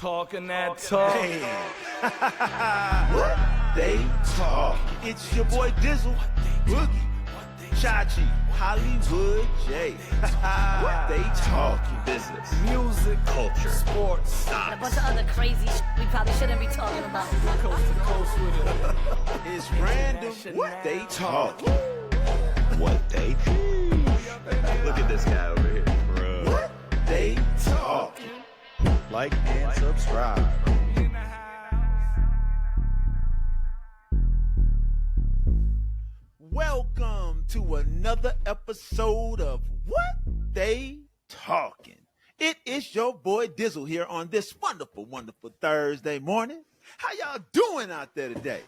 Talking that talk. Hey. What they talk. It's your boy Dizzle, Boogie, Chachi, Hollywood J. What they talking. Business, Music, culture, sports, And a bunch of other crazy we probably shouldn't be talking about. coast to coast with it. It's random. What they talking. what they Look at this guy over here, bro. What they talking. Like and subscribe. Welcome to another episode of What They Talking. It is your boy Dizzle here on this wonderful, wonderful Thursday morning. How y'all doing out there today?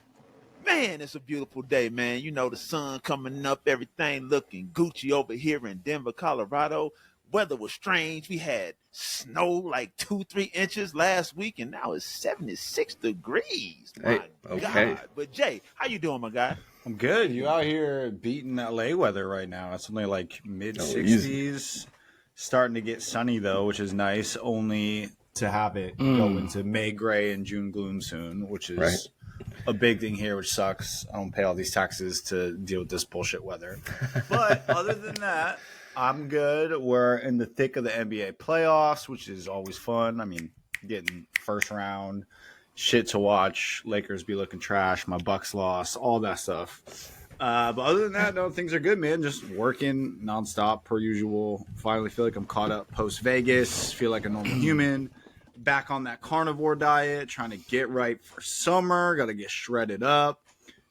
Man, it's a beautiful day, man. You know, the sun coming up, everything looking Gucci over here in Denver, Colorado. Weather was strange. We had snow like 2-3 inches last week, and now it's 76 degrees. My okay. God. But Jay, how you doing, my guy? I'm good. You out here beating LA weather right now. It's only like mid 60s. Starting to get sunny though, which is nice. Only to have it go into May gray and June gloom soon, which is a big thing here, which sucks. I don't pay all these taxes to deal with this bullshit weather. But other than that, I'm good. We're in the thick of the NBA playoffs, which is always fun. I mean, getting first round shit to watch. Lakers be looking trash. My Bucks lost. All that stuff. But other than that, no, things are good, man. Just working nonstop per usual. Finally feel like I'm caught up post Vegas. Feel like a normal human. Back on that carnivore diet. Trying to get right for summer. Got to get shredded up.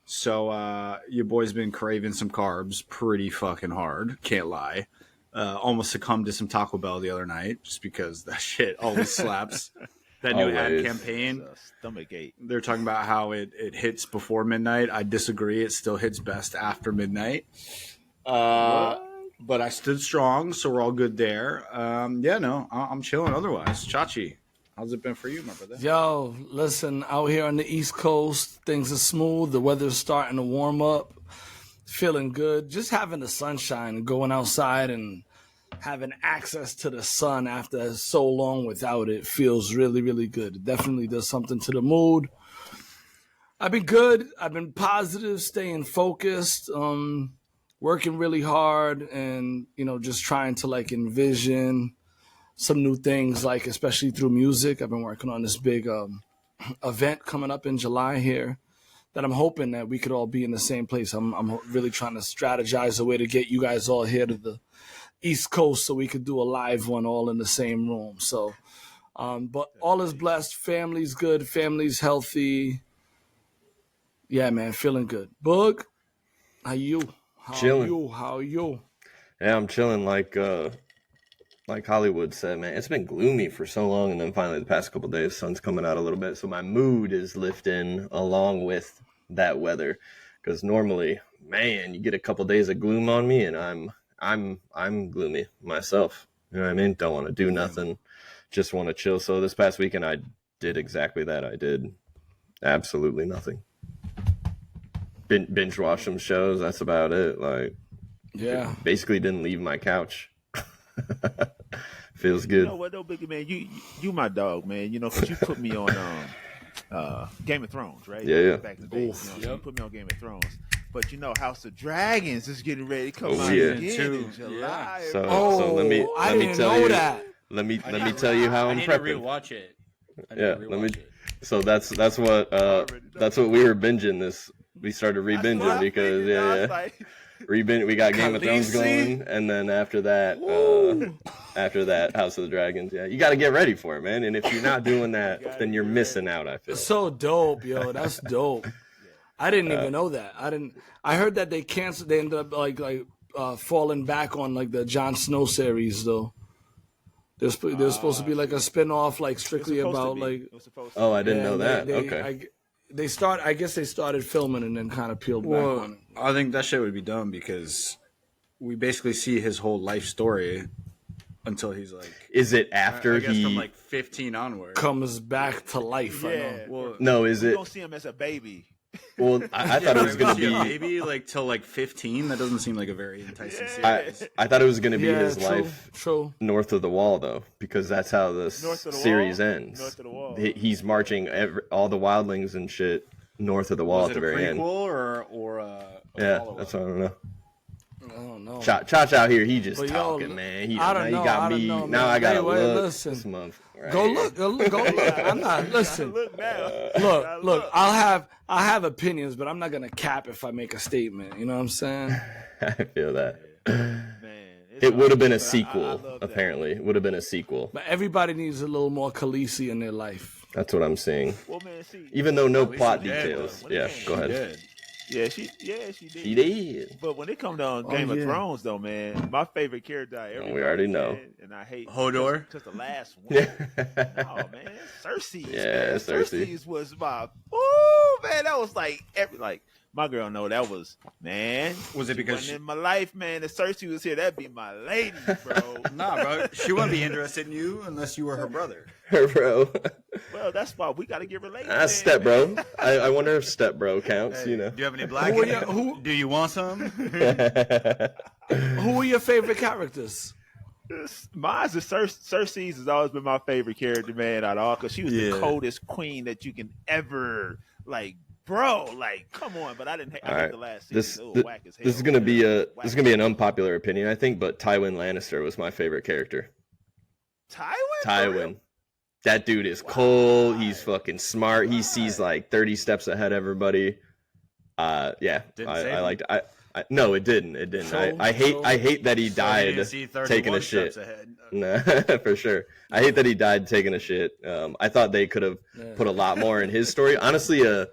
So your boy's been craving some carbs pretty fucking hard. Can't lie. Almost succumbed to some Taco Bell the other night just because that shit always slaps. That new ad campaign, Stomachache. they're talking about how it hits before midnight. I disagree. It still hits best after midnight. But I stood strong, so we're all good there. I'm chilling otherwise. Chachi, how's it been for you, my brother? Yo, listen, out here on the East Coast, things are smooth. The weather's starting to warm up. Feeling good. Just having the sunshine, going outside and having access to the sun after so long without it feels really, really good. It definitely does something to the mood. I've been good. I've been positive, staying focused, working really hard, and, just trying to envision some new things, especially through music. I've been working on this big event coming up in July here that I'm hoping that we could all be in the same place. I'm really trying to strategize a way to get you guys all here to the East Coast so we could do a live one all in the same room. So, but all is blessed. Family's good. Family's healthy. Yeah, man, feeling good. Boog, how you? Chilling. How you? Yeah, I'm chilling like Hollywood said, man. It's been gloomy for so long, and then finally the past couple of days, sun's coming out a little bit, so my mood is lifting along with that weather. Because normally, man, you get a couple days of gloom on me, and I'm gloomy myself. You know what I mean? Don't want to do nothing, just want to chill. So this past weekend, I did exactly that. I did absolutely nothing. Binge watch some shows. That's about it. Basically didn't leave my couch. Feels good. You know what though, Biggie man? You my dog, man. Because you put me on Game of Thrones, right? Yeah. Back in the day, so you put me on Game of Thrones. But House of Dragons is getting ready to come out again in July. Yeah. So let me tell you that. Let me tell you how I'm prepping. I need to rewatch it. So that's what we were binging this. We started re-binging because we got Game of Thrones going, and then after that, House of the Dragons. Yeah, you got to get ready for it, man. And if you're not doing that, then you're missing out. I feel so dope, yo. That's dope. I didn't even know that. I heard that they canceled. They ended up falling back on the Jon Snow series though. There's supposed to be a spinoff strictly about Oh, I didn't know that. Okay. I guess they started filming and then kind of peeled back on it. I think that shit would be dumb because we basically see his whole life story until he's Is it after I guess he from 15 onward comes back to life? Yeah. I know. Well, No, is You it? don't see him as a baby. Well, I thought it was going to be. Maybe like till like 15. That doesn't seem like a very enticing series. I thought it was going to be his true, life true. north of the wall, though, because that's how the series ends. North of the wall. He's marching all the wildlings and shit north of the wall Was at it the a very end. prequel or a Yeah, follow-up? that's what I don't know. I don't know. Chach out here, he just But yo, talking, man. He I don't he know, got I don't me. know, Now man. I gotta Anyway, look listen. this month. Right Go here. look, go look. I'm not. Listen, Look now. look. I have opinions, but I'm not gonna cap if I make a statement. You know what I'm saying? I feel that. Man, It would have been a I sequel, love that. apparently. It would have been a sequel. But everybody needs a little more Khaleesi in their life. That's what I'm seeing. Well, man, see. Even though no plot she did, details. though. Yeah, go ahead. Did. Yeah, she did. She did. But when it comes down Game of yeah. Thrones, though, man, my favorite character, We already know. and I hate Hodor? Just the last one. Oh man, Cersei. Yeah, man. Cersei. Cersei's was my. Oh man, that was like my girl know that was man. Was it because in my life, man? If Cersei was here, that'd be my lady, bro. Nah, bro. She wouldn't be interested in you unless you were her brother. Her bro. Well, that's why we got to get related. That's step bro. I wonder if step bro counts, you know. Do you have any black? Do you want some? Who are your favorite characters? Mine's is Cersei's has always been my favorite character, man, out of all, because she was the Yeah. coldest queen that you can ever bro. Come on, but I didn't. I All hate right. the last This season. It was whack as hell. this is gonna be Whack. an unpopular opinion, I think, but Tywin Lannister was my favorite character. Tywin. That dude is cold. He's fucking smart. He sees like 30 steps ahead of everybody. Yeah, Didn't save I him? liked. I no, it didn't. It didn't. I hate that he So died you didn't see taking a 31 shit. steps ahead. Nah, for sure. I hate that he died taking a shit. I thought they could have put a lot more in his story. Honestly, a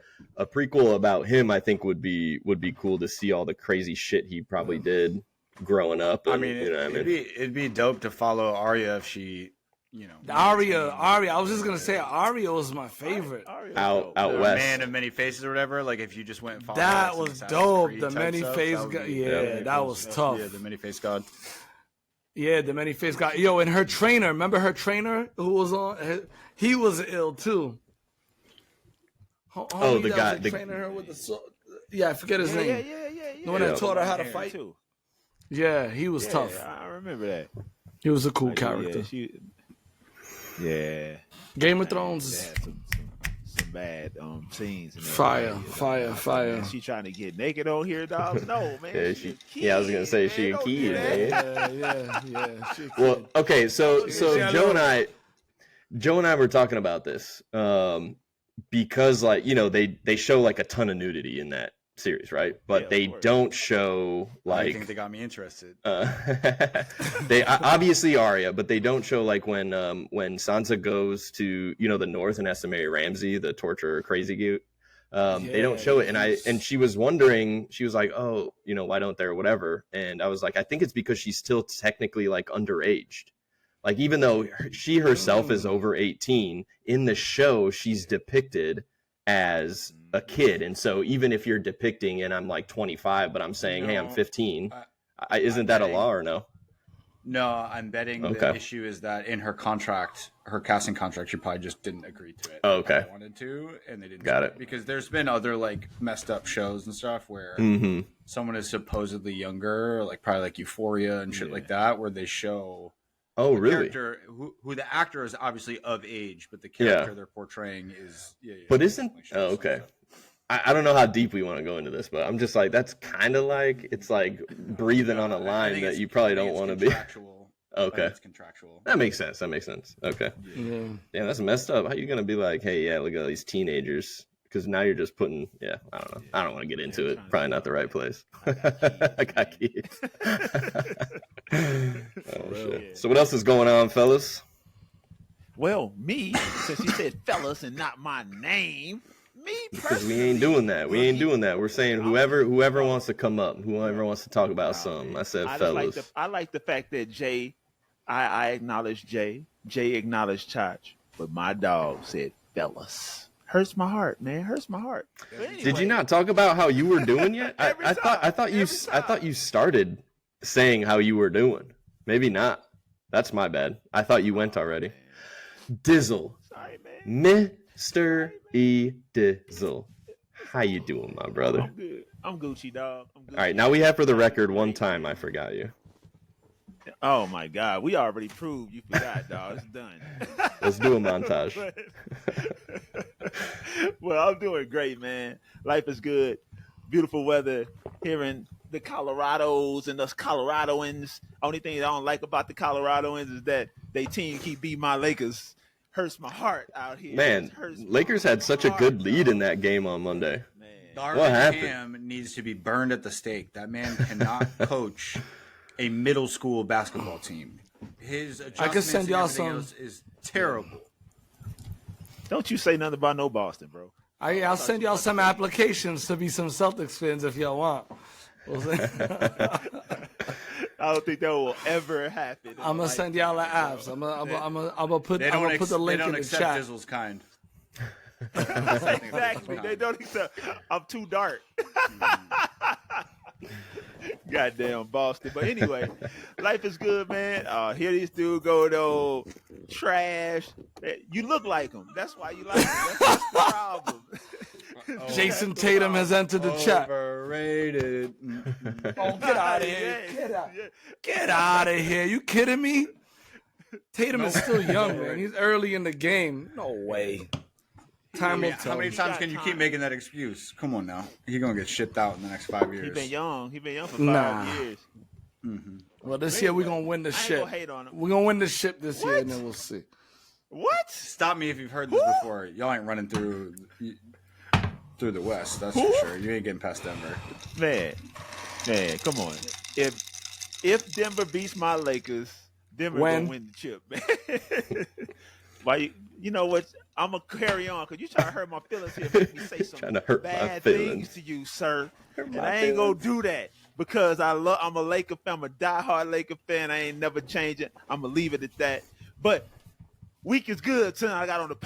prequel about him, I think, would be cool to see all the crazy shit he probably did growing up. I And, mean, you know what I mean? it'd be dope to follow Arya if she, Arya. I was just gonna say Arya was my favorite. out the west. Man of many faces or whatever. Like if you just went and followed That some was Assassin's dope. Creed The type many stuff, face that would guy. be Yeah, really that cool was stuff. tough. Yeah, the many face god. Yeah, the many face guy. Yo, and her trainer. Remember her trainer who was on? He was ill too. Homie the that guy- was the- training her with the sword. Yeah, I forget his name. Yeah. The one that Yeah. taught her how to Yeah, fight. too. Yeah, he was Yeah, tough. I remember that. He was a cool Yeah, character. Yeah. Game of Thrones. They had some bad scenes. In there. Fire. Man, she trying to get naked on here, dog. No, man. Yeah, she I was gonna say she a Don't kid, do that. man. Yeah. She Well, could. okay, so Yeah, Joe and I were talking about this because, like, you know, they show like a ton of nudity in that series, right? But Yeah, of they course. don't show I think like they got me interested. they obviously Arya, but they don't show like when Sansa goes to, you know, the north and has to marry Ramsay, the torturer crazy goot. They don't show it, and she was wondering, she was like, oh, you know, why don't they, or whatever. And I was like, I think it's because she's still technically like underaged. Like, even though she herself is over 18, in the show she's depicted as a kid. And so even if you're depicting, and I'm like 25, but I'm saying, hey, I'm No, 15, isn't that a betting- law or no? No, I'm betting the Okay. issue is that in her contract, her casting contract, she probably just didn't agree to it. Oh, okay. They wanted to, and they didn't. Got do it. Because there's been other like messed up shows and stuff where Mm-hmm. someone is supposedly younger, like probably like Euphoria and shit like that, where they show Oh, the really? character who the actor is obviously of age, but the character they're portraying is But isn't like oh, okay. I don't know how deep we want to go into this, but I'm just like, that's kind of like, it's like breathing on a line that you probably don't want to be. Okay. It's contractual. That makes sense. Okay. Yeah. Yeah, that's messed up. How you gonna be like, hey, yeah, look at all these teenagers? Because now you're just putting, I don't know. I don't want to get into it. Probably not the right place. I got kids. Oh, shit. So what else is going on, fellas? Well, me, since you said fellas and not my name, me Because we personally, ain't doing that. We ain't doing that. We're saying whoever wants to come up, whoever wants to talk about something. I said fellas. I like the fact that Jay, I acknowledge Jay. Jay acknowledged Chach, but my dog said fellas. Hurts my heart, man. Hurts my heart. But Did anyway, you not talk about how you were doing yet? Every I time, thought every you started saying how you were doing. Maybe not. That's my bad. I thought you went already. Dizzle. Sorry, man. Mr. E. Dizzle. How you doing, my brother? I'm good. I'm Gucci, dog. I'm Gucci. All right, now we have for the record one time I forgot you. Oh my God, we already proved you forgot, dog. It's done. Let's do a montage. Well, I'm doing great, man. Life is good. Beautiful weather here in the Colorados and us Coloradoans. Only thing I don't like about the Coloradoans is that they team keep beating my Lakers. Hurts my heart out here. Man, Lakers had such a good lead in that game on Monday. Man. What happened? Darvin Ham needs to be burned at the stake. That man cannot coach a middle school basketball team. His adjustments send y'all and everything some- else is terrible. Don't you say nothing about no Boston, bro. I'll send y'all some applications to be some Celtics fans if y'all want. I don't think that will ever happen. I'm gonna send y'all the apps. I'm gonna put the link in the chat. Dizzle's kind. Exactly. They don't accept. I'm too dark. Goddamn Boston. But anyway, life is good, man. Here this dude go though. Trash. You look like him. That's why you like him. That's the problem. Jason Tatum has entered the chat. Overrated. Oh, get out of here. Get out of here. You kidding me? Tatum is still young, man. He's early in the game. No way. Time will How tell. many times can you keep making that excuse? Come on now. He's going to get shipped out in the next 5 years. He been young. He been young for 5 Nah. years. Well, this year we're going to win the I ain't ship. gonna hate on him. We're going to win the ship this year, What? and then we'll see. What? Stop me if you've heard this before. Y'all ain't running through the West. That's for sure. You ain't getting past Denver. Man, come on. If Denver beats my Lakers, Denver When? gonna win the chip, man. Why? You know what? I'm gonna carry on because you trying to hurt my feelings here, make me say some Trying to hurt my bad feelings. things to you, sir. And my I ain't gonna do that because I'm a Laker fan. I'm a diehard Laker fan. I ain't never changing. I'm gonna leave it at that. But week is good. Tonight I got on the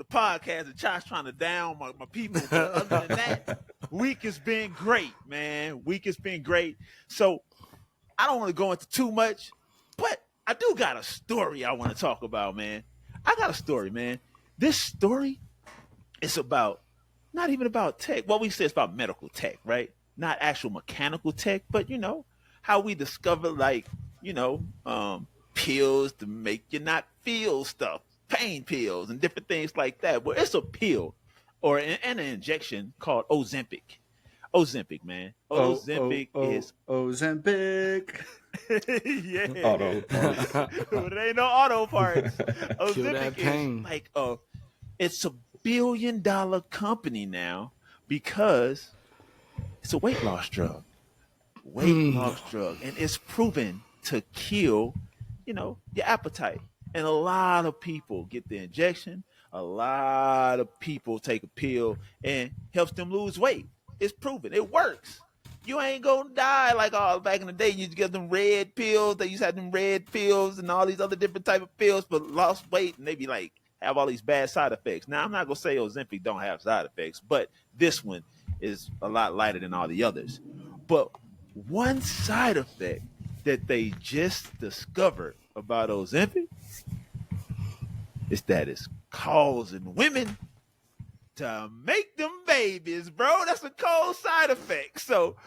podcast and Chachi trying to down my people. But other than that, week has been great, man. Week has been great. So I don't want to go into too much, but I do got a story I want to talk about, man. I got a story, man. This story is about not even about tech. What we say is about medical tech, right? Not actual mechanical tech, but how we discover pills to make you not feel stuff, pain pills and different things like that. Well, it's a pill or an injection called Ozempic. Ozempic, man. Ozempic is Ozempic. yeah. Auto. But it ain't no auto parts. that Ozempic pain. is like it's a $1 billion company now because it's a weight loss drug. Weight loss drug. And it's proven to kill, your appetite. And a lot of people get the injection. A lot of people take a pill and helps them lose weight. It's proven. It works. You ain't gonna die like back in the day. You used to get them red pills. They used to have them red pills and all these other different type of pills, but lost weight and they be like have all these bad side effects. Now I'm not gonna say Ozempic don't have side effects, but this one is a lot lighter than all the others. But one side effect that they just discovered about Ozempic is that it's causing women to make them babies, bro. That's a cold side effect. So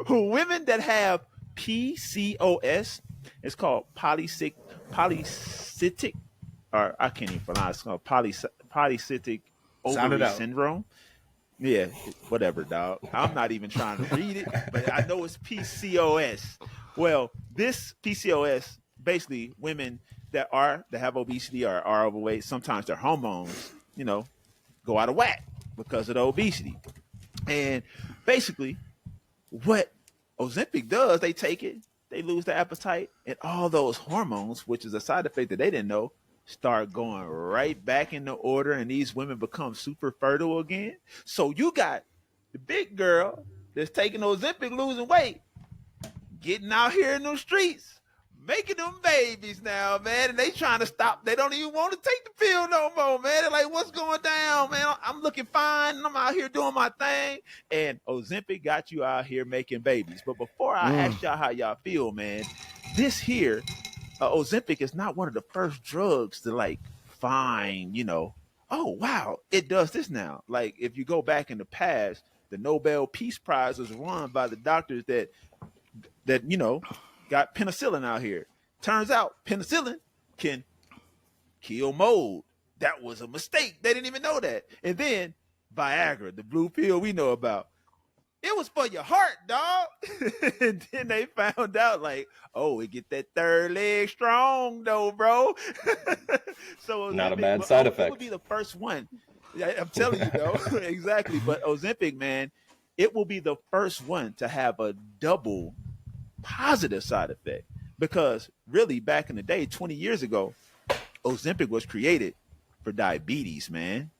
women that have PCOS, it's called polycystic, or I can't even pronounce it. It's called polycystic ovary syndrome. Yeah, whatever, dog. I'm not even trying to read it, but I know it's PCOS. Well, this PCOS, basically women that have obesity or are overweight, sometimes their hormones, go out of whack because of the obesity. And basically what Ozempic does, they take it, they lose their appetite, and all those hormones, which is a side effect that they didn't know, start going right back into order, and these women become super fertile again. So you got the big girl that's taking Ozempic, losing weight, getting out here in those streets, making them babies now, man, and they trying to stop. They don't even want to take the pill no more, man. They're like, what's going down, man? I'm looking fine. I'm out here doing my thing. And Ozempic got you out here making babies. But before I ask y'all how y'all feel, man, this here, Ozempic is not one of the first drugs to find, oh wow, it does this now. Like if you go back in the past, the Nobel Peace Prize was won by the doctors that got penicillin out here. Turns out penicillin can kill mold. That was a mistake. They didn't even know that. And then Viagra, the blue pill we know about, it was for your heart, dog. And then they found out, like, oh, it get that third leg strong, though, bro. So not a bad side effect. It would be the first one. I'm telling you, though. Exactly. But Ozempic, man, it will be the first one to have a double positive side effect. Because really, back in the day, 20 years ago, Ozempic was created for diabetes, man.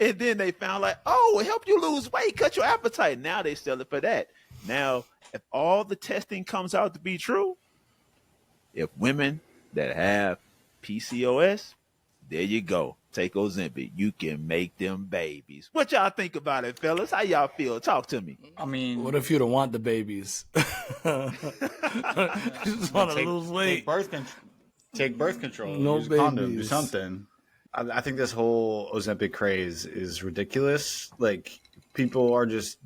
And then they found like, oh, it helped you lose weight, cut your appetite. Now they sell it for that. Now, if all the testing comes out to be true, if women that have PCOS, there you go. Take Ozempic. You can make them babies. What y'all think about it, fellas? How y'all feel? Talk to me. I mean, What if you don't want the babies? You just want to lose weight. Take birth control. No use a condom, do babies. something. I think this whole Ozempic craze is ridiculous. Like people are just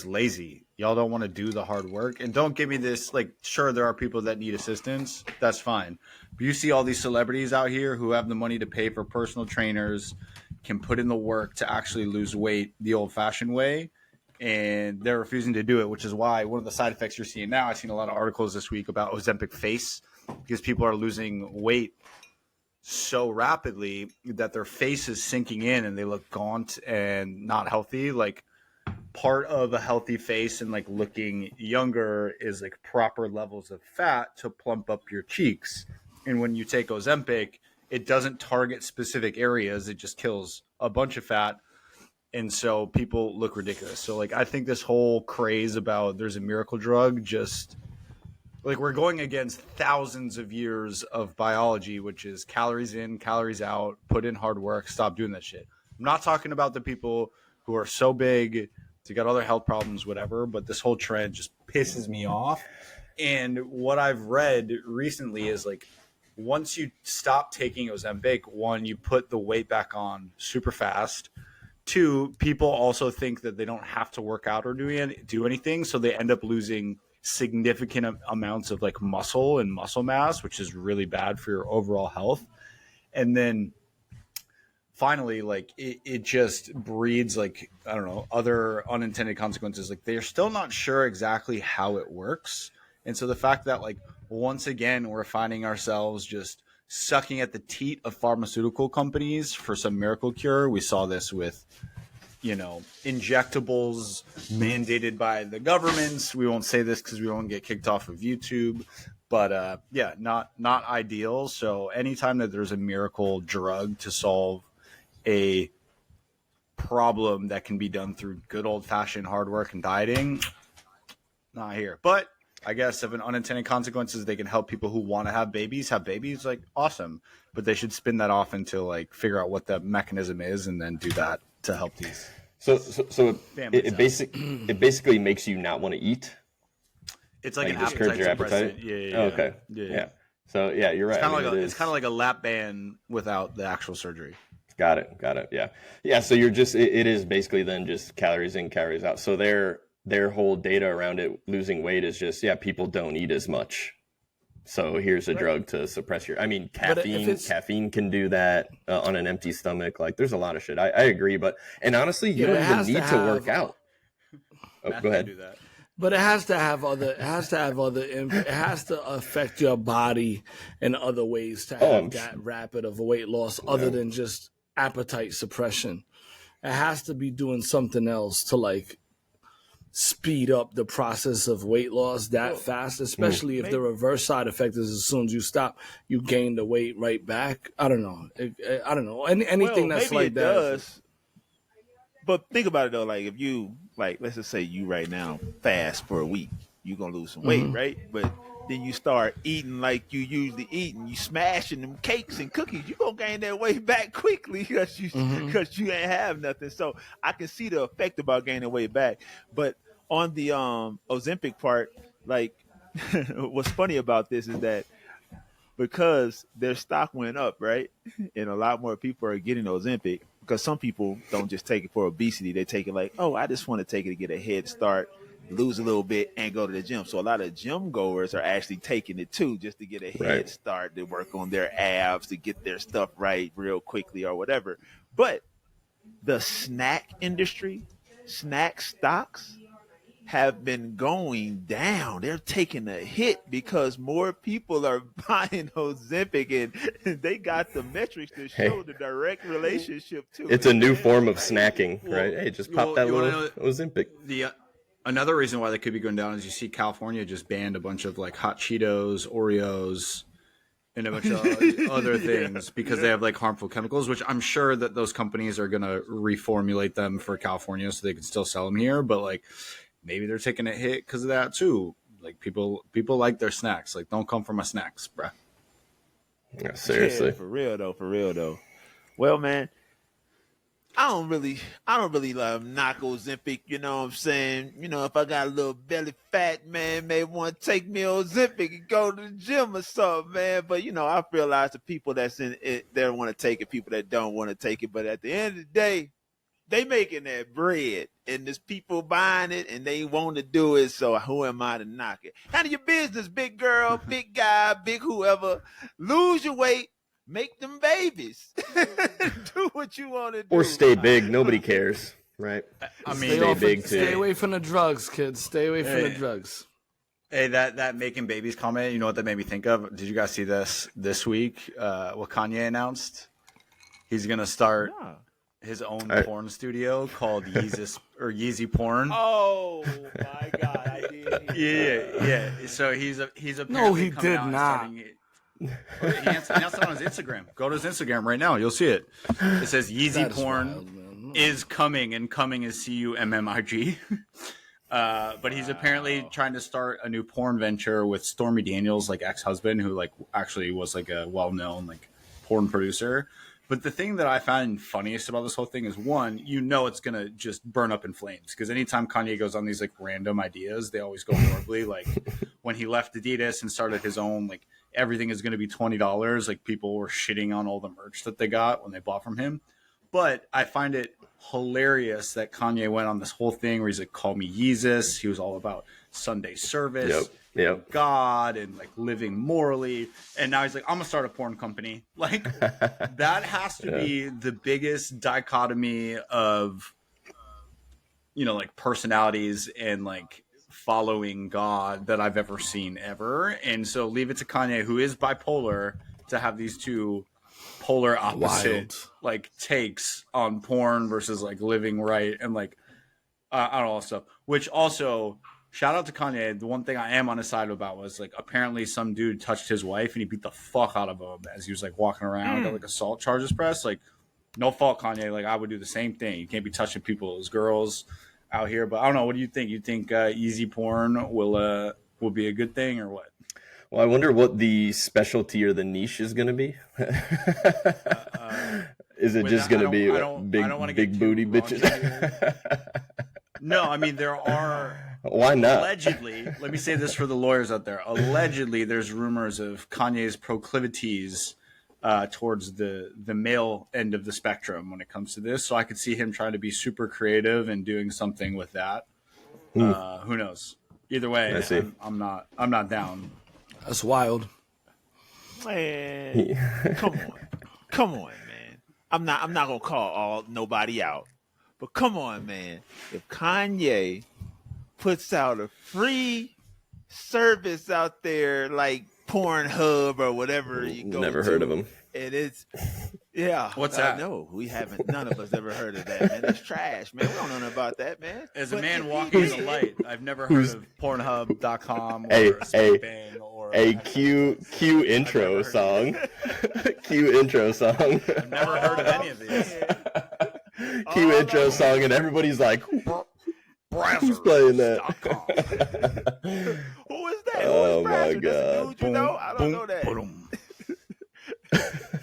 lazy. Y'all don't want to do the hard work. And don't give me this, like, sure, there are people that need assistance. That's fine. But you see all these celebrities out here who have the money to pay for personal trainers, can put in the work to actually lose weight the old-fashioned way, and they're refusing to do it, which is why one of the side effects you're seeing now, I've seen a lot of articles this week about Ozempic face, because people are losing weight so rapidly that their face is sinking in and they look gaunt and not healthy. Like, part of a healthy face and like looking younger is like proper levels of fat to plump up your cheeks. And when you take Ozempic, it doesn't target specific areas. It just kills a bunch of fat. And so people look ridiculous. So like, I think this whole craze about there's a miracle drug, just like we're going against thousands of years of biology, which is calories in, calories out, put in hard work, stop doing that shit. I'm not talking about the people who are so big, to got other health problems, whatever, but this whole trend just pisses me off. And what I've read recently is like, once you stop taking Ozempic, one, you put the weight back on super fast. Two, people also think that they don't have to work out or do anything, so they end up losing significant amounts of like muscle and muscle mass, which is really bad for your overall health. And then finally, like it just breeds like, I don't know, other unintended consequences. Like they're still not sure exactly how it works. And so the fact that like once again we're finding ourselves just sucking at the teat of pharmaceutical companies for some miracle cure. We saw this with, injectables mandated by the governments. We won't say this because we won't get kicked off of YouTube. But yeah, not ideal. So anytime that there's a miracle drug to solve a problem that can be done through good old-fashioned hard work and dieting, not here. But I guess if an unintended consequences, they can help people who want to have babies, like awesome. But they should spin that off into like figure out what the mechanism is and then do that to help these. So it basically makes you not want to eat. It's like an discourage your appetite. Yeah. Oh, okay. Yeah. So yeah, you're right. It's kind of like a lap band without the actual surgery. Got it. Yeah. So you're just it is basically then just calories in, calories out. So their whole data around it losing weight is just people don't eat as much. So here's a drug to suppress your. I mean, caffeine can do that on an empty stomach. Like there's a lot of shit. I agree, and honestly, you don't even need to work out. Oh, go ahead. Do that. But it has to have other. It has to affect your body in other ways to have that rapid of a weight loss, other than just appetite suppression. It has to be doing something else to like speed up the process of weight loss that fast, especially if the reverse side effect is as soon as you stop, you gain the weight right back. I don't know. Anything that's like that. Does. But think about it though, like if you let's just say you right now fast for a week, you're gonna lose some weight, right? But then you start eating like you usually eat, and you smashing them cakes and cookies, you're gonna gain that weight back quickly because you ain't have nothing. So I can see the effect about gaining weight back. But on the Ozempic part, like what's funny about this is that because their stock went up, right? And a lot more people are getting Ozempic because some people don't just take it for obesity. They take it like, oh, I just want to take it to get a head start, lose a little bit, and go to the gym. So a lot of gym goers are actually taking it too, just to get a head start, to work on their abs, to get their stuff right real quickly or whatever. But the snack industry, snack stocks, have been going down. They're taking a hit because more people are buying Ozempic, and they got the metrics to show the direct relationship to it. It's a new form of snacking, right? Hey, just pop that little Ozempic. Another reason why they could be going down is you see California just banned a bunch of like hot Cheetos, Oreos, and a bunch of other things because they have like harmful chemicals, which I'm sure that those companies are going to reformulate them for California so they can still sell them here. But like, maybe they're taking a hit because of that too. Like people like their snacks. Like, don't come for my snacks, bruh. Yeah, seriously. Yeah, for real though. Well, man, I don't really knock Ozempic. You know what I'm saying? You know, if I got a little belly fat, man, may want to take me Ozempic and go to the gym or something, man. But you know, I realize the people that's in it, they want to take it. People that don't want to take it. But at the end of the day, they making that bread, and there's people buying it, and they want to do it. So who am I to knock it? Handle your business, big girl, big guy, big whoever. Lose your weight, make them babies. Do what you want to do. Or stay big. Nobody cares, right? I mean, stay big too. Stay away from the drugs, kids. Stay away from the drugs. Hey, that making babies comment, you know what that made me think of? Did you guys see this week? What Kanye announced? He's going to start his own porn studio called Yeezy Porn. Oh my God, I did hear that. Yeah. So he's apparently No, he coming did out and not. starting it. He announced it on his Instagram. Go to his Instagram right now. You'll see it. It says Yeezy That's Porn wild, is coming, and coming is CUMMIG. But he's apparently trying to start a new porn venture with Stormy Daniels, like ex-husband, who like actually was like a well-known like porn producer. But the thing that I find funniest about this whole thing is, one, you know it's going to just burn up in flames. Because anytime Kanye goes on these like random ideas, they always go horribly. Like when he left Adidas and started his own, like everything is going to be $20. Like people were shitting on all the merch that they got when they bought from him. But I find it hilarious that Kanye went on this whole thing where he's like, call me Yeezus. He was all about Sunday service. Yep. God and like living morally, and now he's like, I'm gonna start a porn company. Like that has to be the biggest dichotomy of, you know, like personalities and like following God that I've ever seen ever. And so leave it to Kanye, who is bipolar, to have these two polar opposite like takes on porn versus like living right and like I don't know, stuff. Which also, shout out to Kanye. The one thing I am on his side about was like apparently some dude touched his wife and he beat the fuck out of him as he was like walking around, got like assault charges pressed. Like, no fault, Kanye. Like I would do the same thing. You can't be touching people's girls out here. But I don't know. What do you think? You think easy porn will be a good thing or what? Well, I wonder what the specialty or the niche is going to be. Is it just going to be big booty bitches? No, I mean, there are. Why not? Allegedly, let me say this for the lawyers out there. Allegedly, there's rumors of Kanye's proclivities towards the male end of the spectrum when it comes to this. So I could see him trying to be super creative and doing something with that. Who knows? Either way, I'm not down. That's wild. Man, come on, man. I'm not gonna call nobody out, but come on, man. If Kanye puts out a free service out there like Pornhub or whatever you go Never to, heard of him. And it's what's that? No, we haven't. None of us ever heard of that, man. It's trash, man. We don't know nothing about that, man. As a man walking in the light, I've never heard of Pornhub.com or Spike or a Q intro song. Q intro song. I've never heard of any of these. Q intro song, and everybody's like, who's playing that? Who is that? Oh Who is my Brazzers? God. Dude, you know? I don't know that.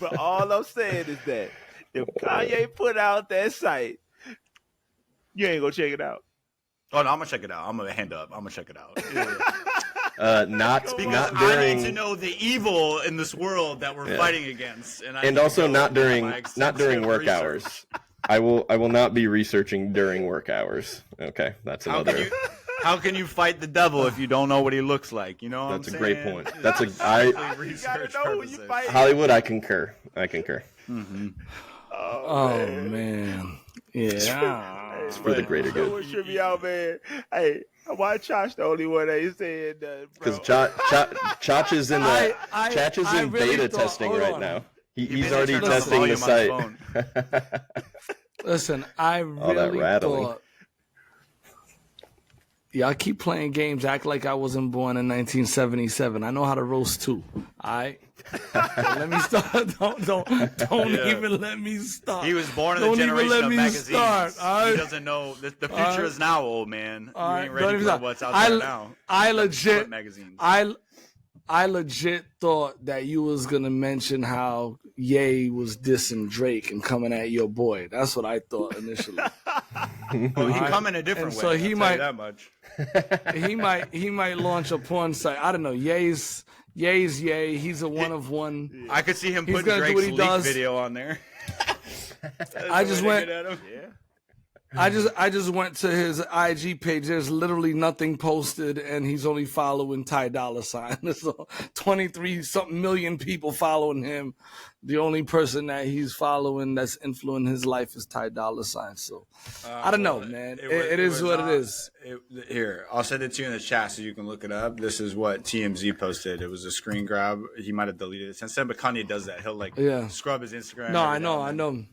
But all I'm saying is that if Kanye put out that site, you ain't gonna check it out. Oh no, I'm gonna check it out. I'm gonna hand up. I'm gonna check it out. Yeah. not I during. need to know the evil in this world that we're fighting against, and also not during work research. hours. I will not be researching during work hours. Okay, that's another. How can you fight the devil if you don't know what he looks like? You know, That's what a I'm great saying? point. That's a You gotta research know who purposes. you fight. Hollywood. I concur. Oh man. Yeah. It's for the greater So good. what should be out, man? Hey, why Josh the only one that he said Because bro? Chach is in Chach is in really beta thought- testing hold right on. now. You He's better already turn the testing the volume on his site. phone. Listen, I All that really rattling. thought. Y'all keep playing games, act like I wasn't born in 1977. I know how to roast too. All right, let me start. Don't even let me start. He was born in Don't the even generation let of me magazines. start, all right? He doesn't know the future is now, old man. You All ain't right, don't ready even for start. what's out there now. I legit, Magazines. I legit thought that you was gonna mention how Ye was dissing Drake and coming at your boy. That's what I thought initially. Well, he come in a different And way. so I'll he tell you might- that much. he might launch a porn site. I don't know. Ye's Ye. He's a one of one. I could see him He's putting gonna do Drake's what he leak does. video on there. I just went. Yeah. I just went to his IG page. There's literally nothing posted, and he's only following Ty Dolla $ign. There's 23 something million people following him. The only person that he's following that's influencing his life is Ty Dolla $ign. So I don't know, man. It is what it is. Here, I'll send it to you in the chat so you can look it up. This is what TMZ posted. It was a screen grab. He might have deleted it since then, but Kanye does that. He'll scrub his Instagram. No, I every know, now I and know. then.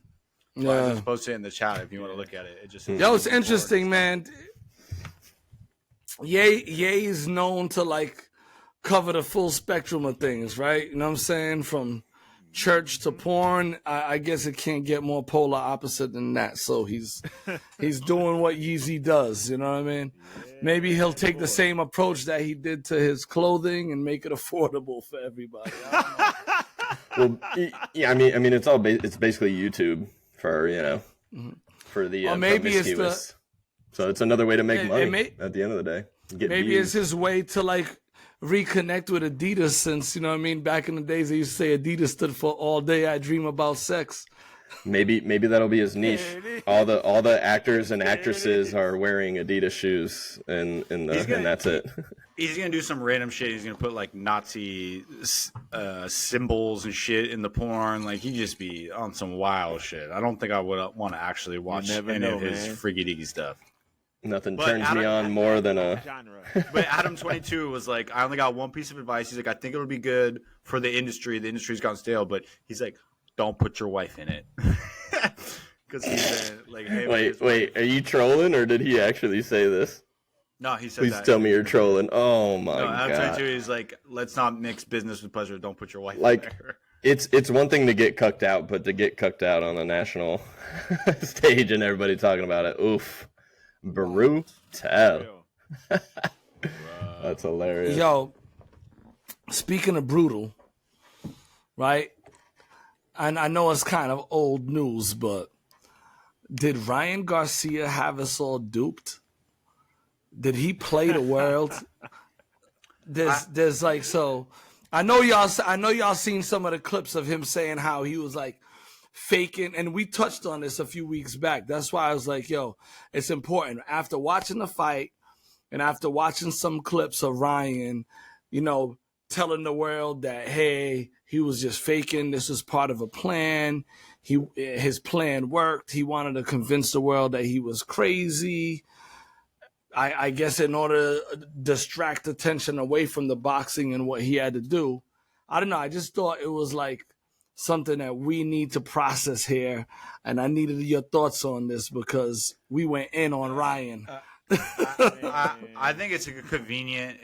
Well, I Yeah. just posted it in the chat if you want to look at it. It just Yo, it's interesting, man. Ye is known to like cover the full spectrum of things, right? You know what I'm saying? From church to porn. I guess it can't get more polar opposite than that. So he's doing what Yeezy does. You know what I mean? Maybe he'll take the same approach that he did to his clothing and make it affordable for everybody. I don't know. Well, yeah, I mean, it's all it's basically YouTube for for the Or maybe it's the- promiscuous. So it's another way to make money may- at the end of the day. Get Maybe views. it's his way to like reconnect with Adidas, since you know what I mean. Back in the days, they used to say Adidas stood for all day I dream about sex. Maybe that'll be his niche. All the actors and actresses are wearing Adidas shoes, and that's it. He's gonna do some random shit. He's gonna put like Nazi symbols and shit in the porn. Like he just be on some wild shit. I don't think I would want to actually watch never any know, of his man. freaky deaky stuff. Nothing But turns me on more than a. Genre. But Adam 22 was like, I only got one piece of advice. He's like, I think it would be good for the industry. The industry's gone stale, but he's like, don't put your wife in it. Because he's like, hey, Wait, are you trolling or did he actually say this? No, he said Please that. tell me you're trolling. Oh my No, Adam god! 22 is like, let's not mix business with pleasure. Don't put your wife Like, in there. It's one thing to get cucked out, but to get cucked out on a national stage and everybody talking about it, oof, brutal. That's hilarious. Yo, speaking of brutal, right? And I know it's kind of old news, but did Ryan Garcia have us all duped? Did he play the world? There's like, so I know y'all seen some of the clips of him saying how he was like faking, and we touched on this a few weeks back. That's why I was like, yo, it's important. After watching the fight and after watching some clips of Ryan, telling the world that, hey, he was just faking. This was part of a plan. His plan worked. He wanted to convince the world that he was crazy. I guess in order to distract attention away from the boxing and what he had to do. I don't know. I just thought it was like something that we need to process here. And I needed your thoughts on this because we went in on Ryan. I think it's a convenient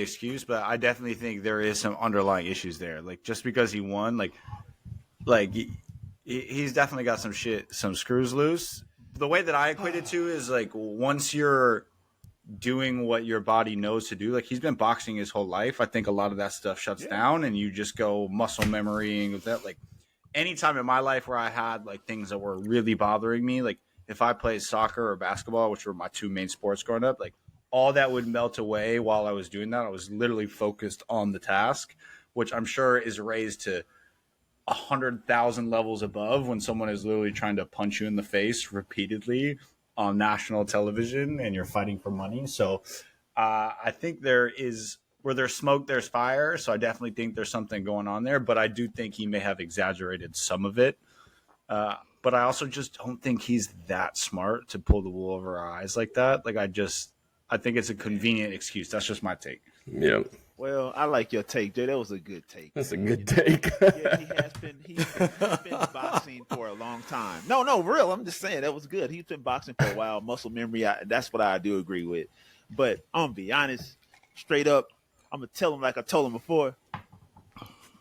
excuse, but I definitely think there is some underlying issues there. Like just because he won, he's definitely got some screws loose. The way that I equate it to is like once you're doing what your body knows to do, like he's been boxing his whole life. I think a lot of that stuff shuts down, and you just go muscle memorying with that. Like any time in my life where I had like things that were really bothering me, like if I played soccer or basketball, which were my two main sports growing up, like all that would melt away while I was doing that. I was literally focused on the task, which I'm sure is raised to 100,000 levels above when someone is literally trying to punch you in the face repeatedly on national television and you're fighting for money. So I think there is, where there's smoke, there's fire. So I definitely think there's something going on there, but I do think he may have exaggerated some of it. But I also just don't think he's that smart to pull the wool over our eyes like that. Like, I think it's a convenient excuse. That's just my take. Yep. Well, I like your take, Jay. That was a good take. That's a good take. Yeah, he's been boxing for a long time. No, real. I'm just saying that was good. He's been boxing for a while. Muscle memory. That's what I do agree with. But I'm gonna be honest, straight up, I'm gonna tell him like I told him before.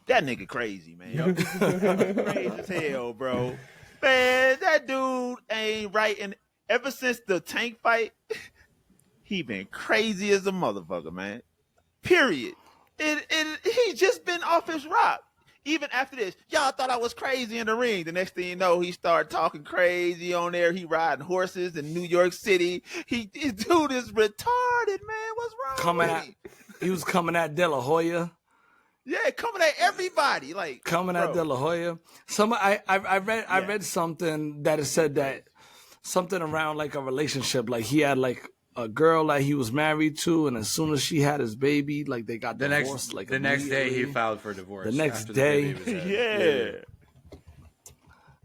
That nigga crazy, man. Crazy as hell, bro. Man, that dude ain't right. And ever since the Tank fight, he been crazy as a motherfucker, man. Period. He just been off his rock. Even after this, y'all thought I was crazy in the ring. The next thing you know, he started talking crazy on there. He riding horses in New York City. His dude is retarded, man. What's wrong with him? He was coming at De La Hoya. Yeah, coming at everybody. Like coming at De La Hoya. I read something that it said that something around like a relationship. Like he had like a girl that he was married to, and as soon as she had his baby, like they got divorced. The next day he filed for divorce. The next day, yeah.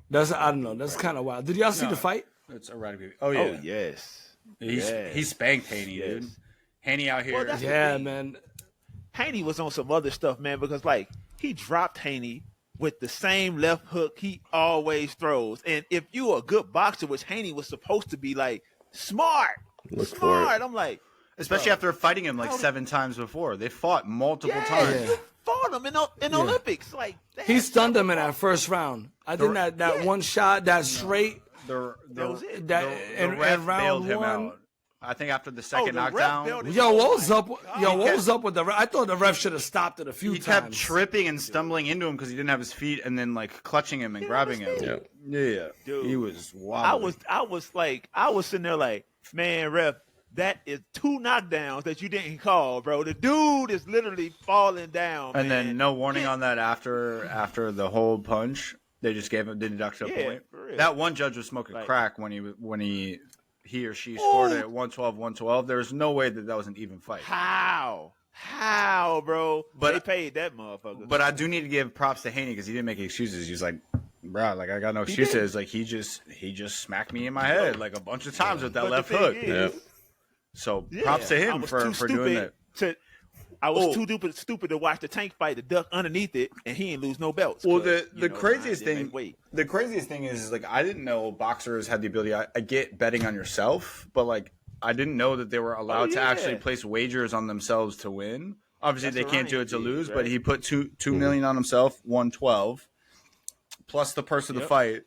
That's, I don't know. That's kind of wild. Did y'all see the fight? It's erratic baby. Oh yeah. Oh yes. He spanked Haney, dude. Haney out here. Well, yeah, man. Haney was on some other stuff, man, because like he dropped Haney with the same left hook he always throws. And if you a good boxer, which Haney was supposed to be like smart. I'm like, especially after fighting him like 7 times before. They fought multiple times. He fought him in Olympics. Like he stunned him in that first round. I think that one shot, that straight. The and ref round bailed him one. out. I think after the second knockdown. Yo, what was up? What was up with the ref? I thought the ref should have stopped it a few times. He kept tripping and stumbling into him because he didn't have his feet, and then like clutching him and grabbing him. Yeah, dude, he was wild. I was sitting there like, man, ref, that is 2 knockdowns that you didn't call, bro. The dude is literally falling down. And man. then no warning on that after the whole punch. They just gave him the deduction point. That one judge was smoking crack when he or she scored it at 112. There's no way that was an even fight. How, bro? But they paid that motherfucker. But I do need to give props to Haney because he didn't make excuses. He was like, bro, like I got no excuses. Like he just smacked me in my head like a bunch of times with that left hook. So props to him for doing that. I was too stupid to watch the Tank fight, the duck underneath it, and he didn't lose no belts. Well, the craziest thing is like I didn't know boxers had the ability. I get betting on yourself, but like I didn't know that they were allowed to actually place wagers on themselves to win. Obviously, they can't do it to lose, but he put $2 million on himself, 112, plus the purse of the fight,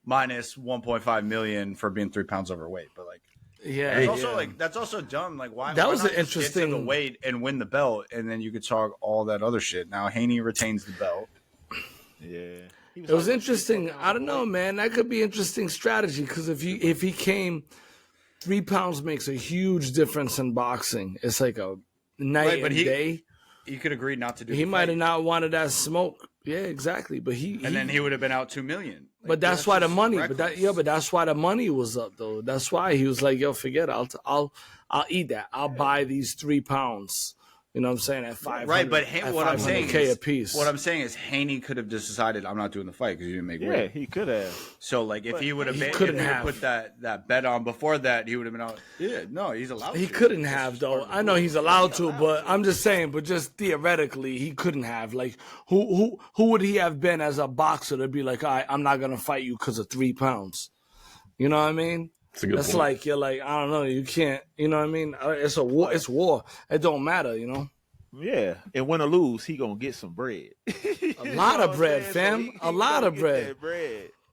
minus 1.5 million for being 3 pounds overweight. But like. Yeah, it's also like that's also dumb. Like, why? That was not an just interesting get to the weight and win the belt, and then you could talk all that other shit. Now Haney retains the belt. Yeah, it was interesting. I don't know, man. That could be interesting strategy because if he came, 3 pounds makes a huge difference in boxing. It's like a night and day. He could agree not to do. He might have not wanted that smoke. Yeah, exactly. But then he would have been out $2 million. Like, but that's why the money. But that's why the money was up though. That's why he was like, "Yo, forget it. I'll eat that. I'll buy these 3 pounds." You know what I'm saying? At 500, right? But what I'm saying is, a piece. What I'm saying is, Haney could have just decided, "I'm not doing the fight because you didn't make weight." Yeah, he could have. So, like, if he would have put that bet on before that, he would have been out. Yeah, no, he's allowed. He couldn't have though. I know he's allowed to, but I'm just saying. But just theoretically, he couldn't have. Like, who would he have been as a boxer to be like, "All right, I'm not gonna fight you because of 3 pounds." You know what I mean? That's like you're like, I don't know, you can't. You know what I mean? It's a war. It's war. It don't matter. You know. Yeah, and win or lose, he gonna get some bread. A lot of bread, fam. A lot of bread.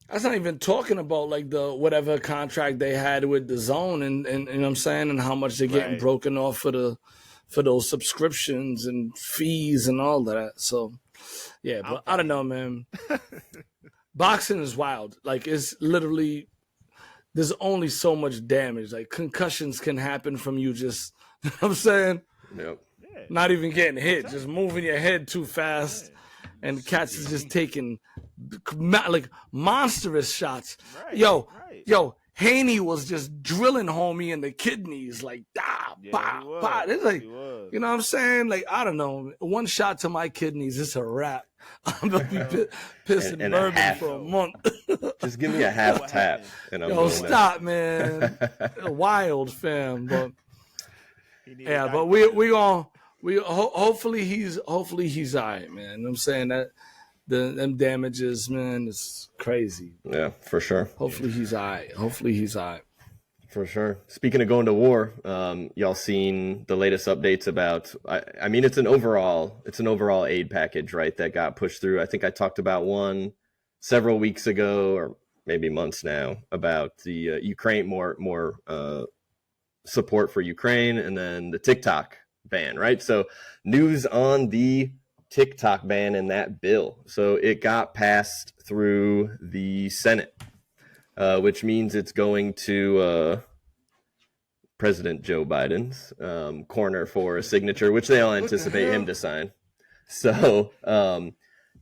That's not even talking about like the whatever contract they had with the Zone and you know what I'm saying, and how much they're getting broken off for those subscriptions and fees and all that. So yeah, but I don't know, man. Boxing is wild. Like it's literally there's only so much damage. Like concussions can happen from you just You know what I'm saying? Yep. Not even getting hit, just moving your head too fast. And cats is just taking like monstrous shots. Right, Yo, right. Haney was just drilling homie in the kidneys, like bah. It's like, you know what I'm saying? Like, I don't know, one shot to my kidneys, it's a wrap. I'm gonna be pissing And bourbon for a month. Just give me a half tap, and I'm going stop, man. Wild, fam, but yeah, but we hopefully he's all right, man. You know what I'm saying? That them damages, man, is crazy. Yeah, for sure. Hopefully he's all right. For sure. Speaking of going to war, y'all seen the latest updates about? I mean, it's an overall aid package, right? That got pushed through. I think I talked about one several weeks ago, or maybe months now, about the Ukraine more support for Ukraine, and then the TikTok ban, right? So news on the TikTok ban and that bill. So it got passed through the Senate, which means it's going to President Joe Biden's corner for a signature, which they all anticipate him to sign. So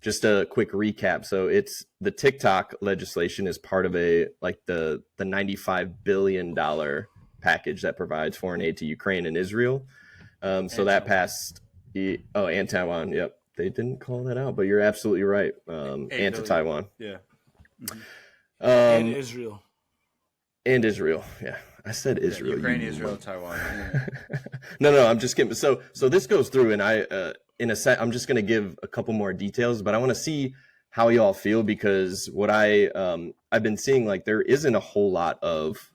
just a quick recap. So it's the TikTok legislation is part of the $95 billion package that provides foreign aid to Ukraine and Israel. So that passed. And Taiwan. Yep. They didn't call that out, but you're absolutely right. And to Taiwan. Yeah. Mm-hmm. And Israel. Yeah. I said Israel. Ukraine, Israel, Taiwan. Yeah. No, I'm just kidding. So this goes through, and I'm just going to give a couple more details, but I want to see how y'all feel, because what I've been seeing, like, there isn't a whole lot of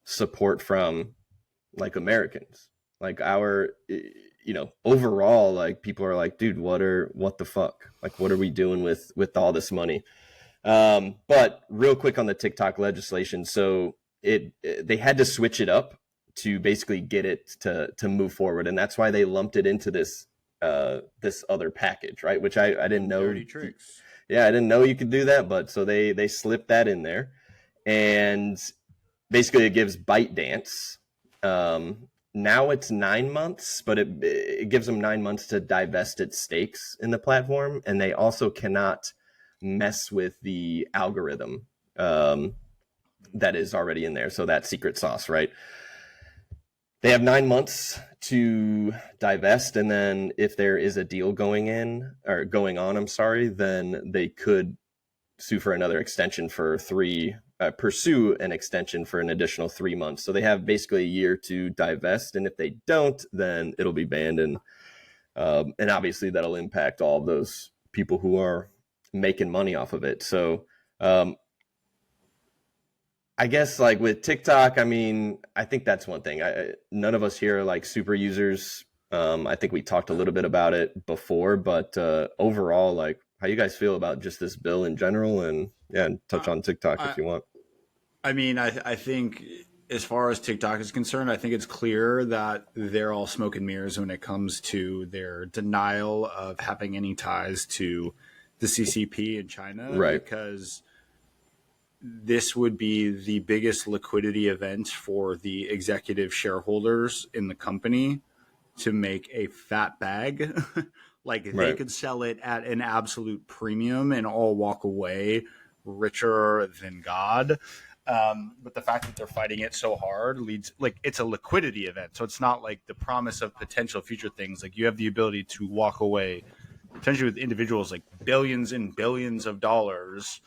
support from like Americans, like overall, like, people are like, dude, what the fuck? Like, what are we doing with all this money? But real quick on the TikTok legislation. So they had to switch it up to basically get it to move forward. And that's why they lumped it into this other package, right? Which I didn't know. Dirty tricks. Yeah, I didn't know you could do that, but so they slipped that in there. And basically it gives ByteDance, now it's 9 months, but it gives them 9 months to divest its stakes in the platform. And they also cannot mess with the algorithm that is already in there. So that secret sauce, right? They have 9 months to divest. And then if there is a deal going on, then they could sue for another extension for pursue an extension for an additional 3 months. So they have basically a year to divest, and if they don't, then it'll be banned, and obviously that'll impact all of those people who are making money off of it. So I guess, like, with TikTok, I mean, I think that's one thing. None of us here are like super users. I think we talked a little bit about it before, but overall, like, how you guys feel about just this bill in general, and touch on TikTok if you want. I mean, I think as far as TikTok is concerned, I think it's clear that they're all smoke and mirrors when it comes to their denial of having any ties to the CCP in China. Right. Because this would be the biggest liquidity event for the executive shareholders in the company to make a fat bag. Like, they could sell it at an absolute premium and all walk away richer than God. But the fact that they're fighting it so hard leads, like, it's a liquidity event. So it's not like the promise of potential future things. Like, you have the ability to walk away potentially with individuals like billions and billions of dollars,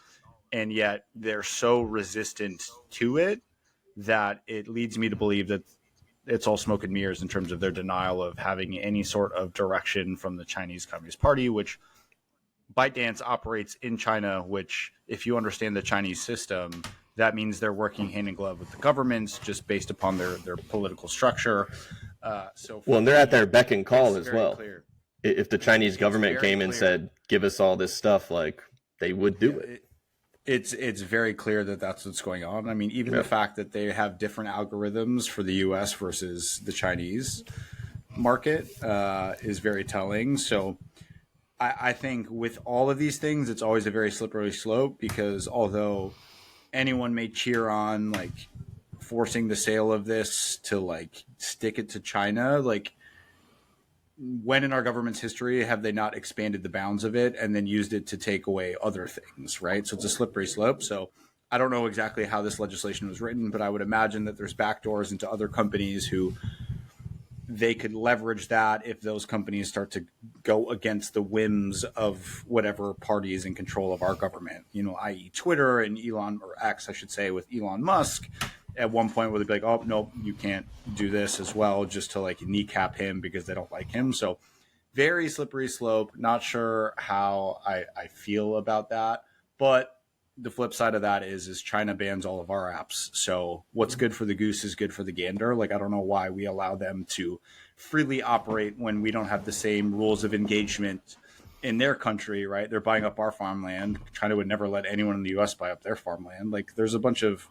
and yet they're so resistant to it that it leads me to believe that it's all smoke and mirrors in terms of their denial of having any sort of direction from the Chinese Communist Party, which ByteDance operates in China, which, if you understand the Chinese system, that means they're working hand in glove with the governments just based upon their political structure. And they're at their beck and call as well. Clear. If the Chinese government came and said, give us all this stuff, like, they would do it. It's very clear that that's what's going on. I mean, even the fact that they have different algorithms for the U.S. versus the Chinese market is very telling. So I think with all of these things, it's always a very slippery slope, because although anyone may cheer on, like, forcing the sale of this to like stick it to China. Like, when in our government's history have they not expanded the bounds of it and then used it to take away other things, right? So it's a slippery slope. So I don't know exactly how this legislation was written, but I would imagine that there's backdoors into other companies who they could leverage that if those companies start to go against the whims of whatever party is in control of our government, you know, i.e. Twitter and Elon, or X, I should say, with Elon Musk. At one point where they'd be like, oh, nope, you can't do this as well, just to like kneecap him because they don't like him. So very slippery slope. Not sure how I feel about that. But the flip side of that is China bans all of our apps. So what's good for the goose is good for the gander. Like, I don't know why we allow them to freely operate when we don't have the same rules of engagement in their country, right? They're buying up our farmland. China would never let anyone in the US buy up their farmland. Like, there's a bunch of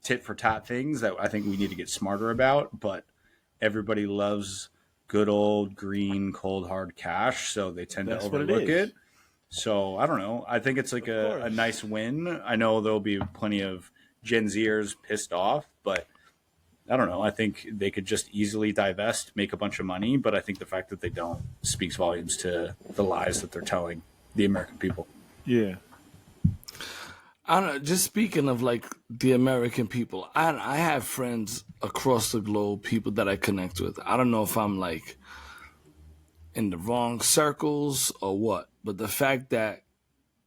tit for tat things that I think we need to get smarter about, but everybody loves good old green cold hard cash, so they tend to overlook it. So I don't know. I think it's like a nice win. I know there'll be plenty of Gen Zers pissed off, but I don't know. I think they could just easily divest, make a bunch of money, but I think the fact that they don't speaks volumes to the lies that they're telling the American people. Yeah. I don't know. Just speaking of like the American people, I have friends across the globe, people that I connect with. I don't know if I'm like in the wrong circles or what, but the fact that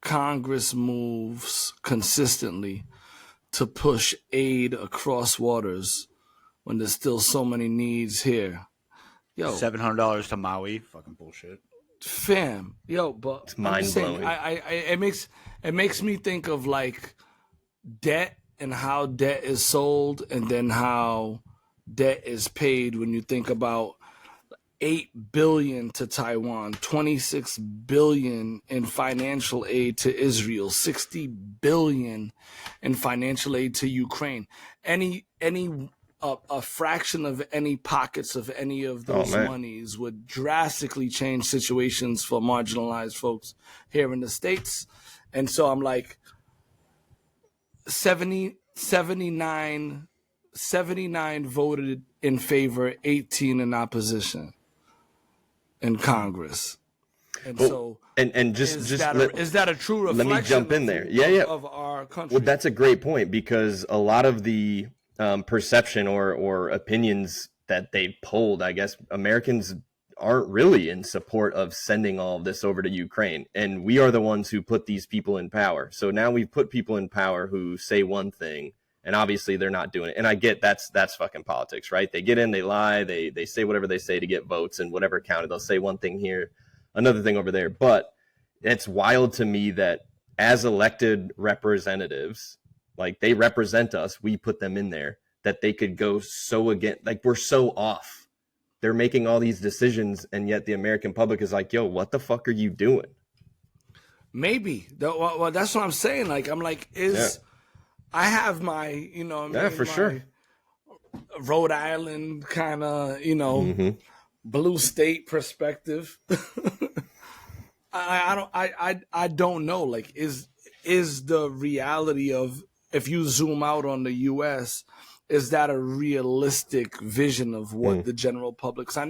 Congress moves consistently to push aid across waters when there's still so many needs here. Yo, $700 to Maui, fucking bullshit. Fam, yo, but it's mind blowing. It makes me think of like debt and how debt is sold, and then how debt is paid. When you think about $8 billion to Taiwan, $26 billion in financial aid to Israel, $60 billion in financial aid to Ukraine. A fraction of any pockets of any of those monies would drastically change situations for marginalized folks here in the States. And so I'm like, 79 voted in favor, 18 in opposition in Congress. And so and is that a true reflection? Let me jump in there. Of our country? Well, that's a great point, because a lot of the perception or opinions that they've polled, I guess Americans aren't really in support of sending all of this over to Ukraine. And we are the ones who put these people in power. So now we've put people in power who say one thing, and obviously they're not doing it. And I get that's fucking politics, right? They get in, they lie, they say whatever they say to get votes, and whatever counted, they'll say one thing here, another thing over there. But it's wild to me that as elected representatives, like, they represent us, we put them in there, that they could go so against, like, we're so off. They're making all these decisions, and yet the American public is like, yo, what the fuck are you doing? Maybe. Well, that's what I'm saying. Like, I'm like, I have my, you know, for sure, Rhode Island kind of, you know, blue state perspective. I don't know. Like, is the reality of, if you zoom out on the U.S., is that a realistic vision of what the general public? Because I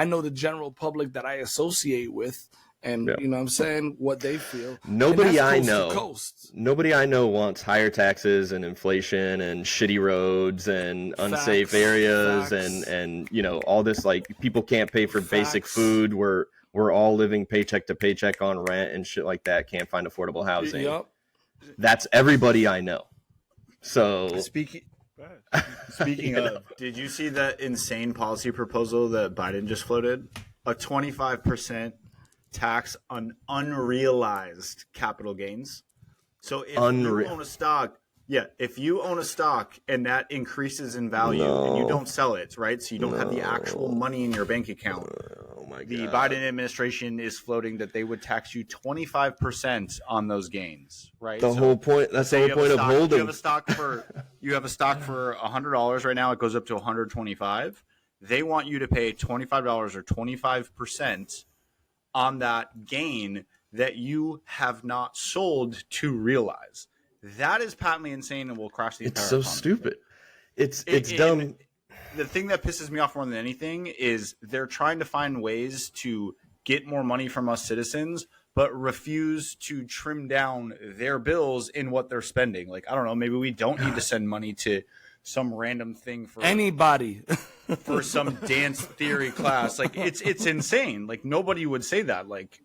know the general public that I associate with, and you know what I'm saying, what they feel. Nobody I know wants higher taxes and inflation and shitty roads and unsafe areas and you know, all this, like, people can't pay for basic food. We're all living paycheck to paycheck on rent and shit like that. Can't find affordable housing. Yep. That's everybody I know. So Speaking of, did you see that insane policy proposal that Biden just floated? A 25% tax on unrealized capital gains. So if you own a stock, if you own a stock and that increases in value and you don't sell it, right? So you don't have the actual money in your bank account. Oh my God. The Biden administration is floating that they would tax you 25% on those gains, right? The whole point. That's the whole point of holding. You have a stock for $100 right now. It goes up to $125. They want you to pay $25 or 25% on that gain that you have not sold to realize. That is patently insane and will crash the entire economy. It's so stupid. It's dumb. The thing that pisses me off more than anything is they're trying to find ways to get more money from us citizens, but refuse to trim down their bills in what they're spending. Like, I don't know, maybe we don't need to send money to some random thing for anybody for some dance theory class. Like, it's insane. Like, nobody would say that. Like,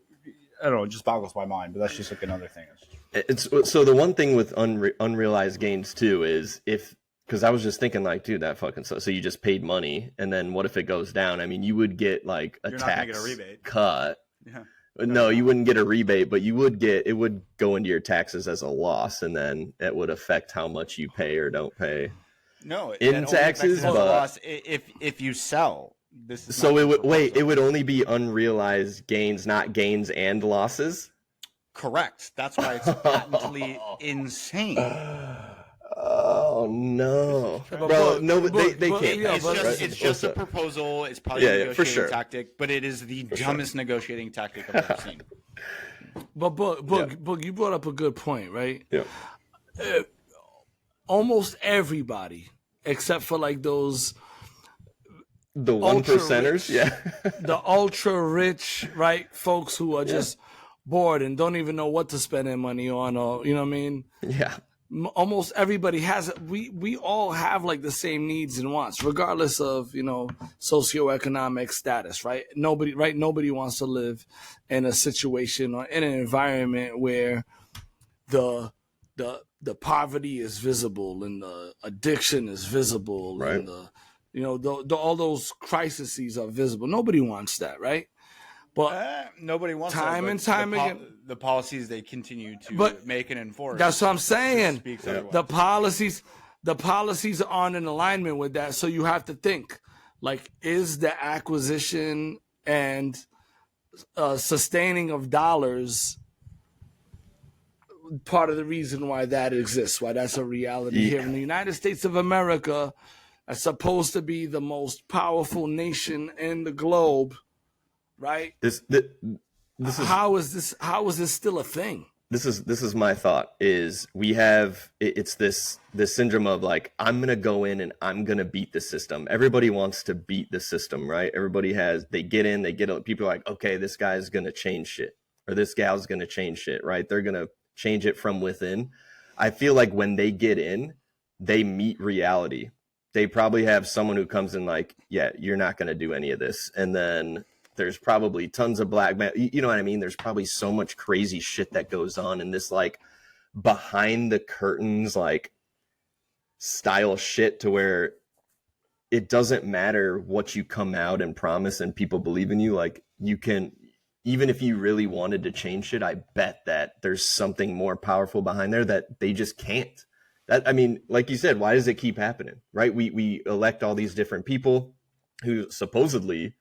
I don't know, it just boggles my mind, but that's just like another thing. It's so the one thing with unrealized gains too is because I was just thinking like, dude, that fucking sucks. So you just paid money, and then what if it goes down? I mean, you would get like a You're not gonna tax get a rebate. cut. Yeah. No, you wouldn't get a rebate, but it would go into your taxes as a loss, and then it would affect how much you pay or don't pay. No, in taxes, but loss if you sell. This is so it would only be unrealized gains, not gains and losses. Correct. That's why it's patently insane. Oh no! Well, no, they can't. Yeah, It's just a proposal. It's probably a negotiating tactic, but it is the dumbest negotiating tactic I've ever seen. But Boog, you brought up a good point, right? Yeah. Almost everybody, except for like the 1%ers, yeah, the ultra rich, right, folks who are just bored and don't even know what to spend their money on, or you know what I mean? Yeah. Almost everybody has it. We all have like the same needs and wants, regardless of socioeconomic status, right? Nobody wants to live in a situation or in an environment where the poverty is visible and the addiction is visible, right? And all those crises are visible. Nobody wants that, right? But nobody wants time that, and time again. The policies they continue to make and enforce. That's what I'm saying. The policies aren't in alignment with that. So you have to think, like, is the acquisition and sustaining of dollars part of the reason why that exists, why that's a reality here in the United States of America, as supposed to be the most powerful nation in the globe, right? This is how is this still a thing? This is my thought. Is we have it's this syndrome of like, I'm gonna go in and I'm gonna beat the system. Everybody wants to beat the system, right? They get in, people are like, okay, this guy's gonna change shit, or this gal's gonna change shit, right? They're gonna change it from within. I feel like when they get in, they meet reality. They probably have someone who comes in like, yeah, you're not gonna do any of this, and then there's probably tons of black men. You know what I mean? There's probably so much crazy shit that goes on in this like behind the curtains like style shit, to where it doesn't matter what you come out and promise and people believe in you. Like, you can, even if you really wanted to change shit, I bet that there's something more powerful behind there that they just can't. That, I mean, like you said, why does it keep happening? Right? We elect all these different people who supposedly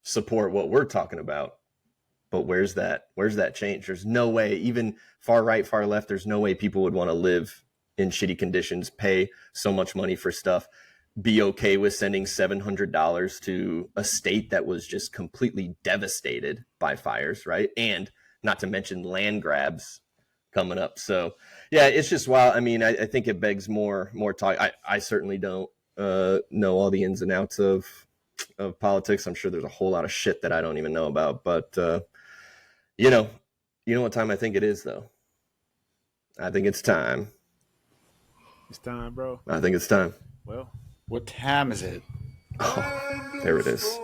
support what we're talking about, but where's that change? There's no way, even far right, far left, there's no way people would want to live in shitty conditions, pay so much money for stuff, be okay with sending $700 to a state that was just completely devastated by fires, right? And not to mention land grabs coming up. So yeah, it's just wild. I mean, I think it begs more talk. I certainly don't know all the ins and outs of politics. I'm sure there's a whole lot of shit that I don't even know about, but you know what time I think it is, though? I think it's time. It's time, bro. I think it's time. Well, what time is it? Oh, there it is.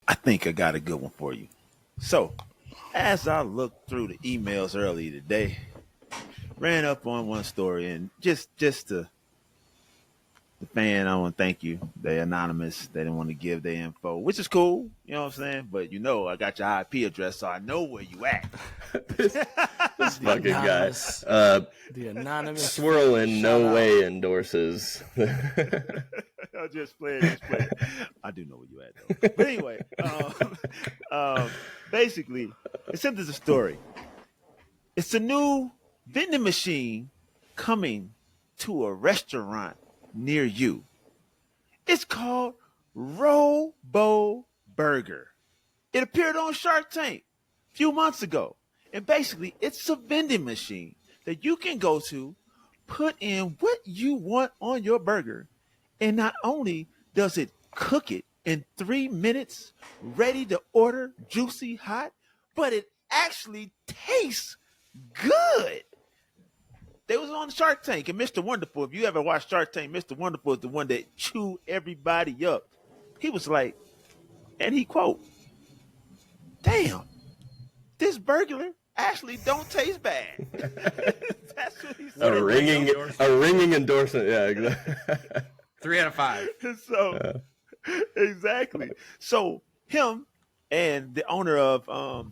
I think I got a good one for you. So, as I looked through the emails earlier today, ran up on one story, and just to the fan, I want to thank you. They're anonymous. They didn't want to give their info, which is cool. You know what I'm saying? But I got your IP address, so I know where you at. this fucking guy. The anonymous Swirl in no way endorses. I'll just play it. I do know where you at, though. But anyway, basically, it sent us a story. It's a new vending machine coming to a restaurant near you. It's called Robo Burger. It appeared on Shark Tank a few months ago. And basically, it's a vending machine that you can go to, put in what you want on your burger, and not only does it cook it in 3 minutes, ready to order, juicy, hot, but it actually tastes good. They was on Shark Tank, and Mr. Wonderful, if you ever watched Shark Tank, Mr. Wonderful is the one that chewed everybody up. He was like, and he quote, "Damn, this burglar actually don't taste bad." That's what he said. A ringing endorsement. Yeah, exactly. 3 out of 5. So exactly. So him and the owner of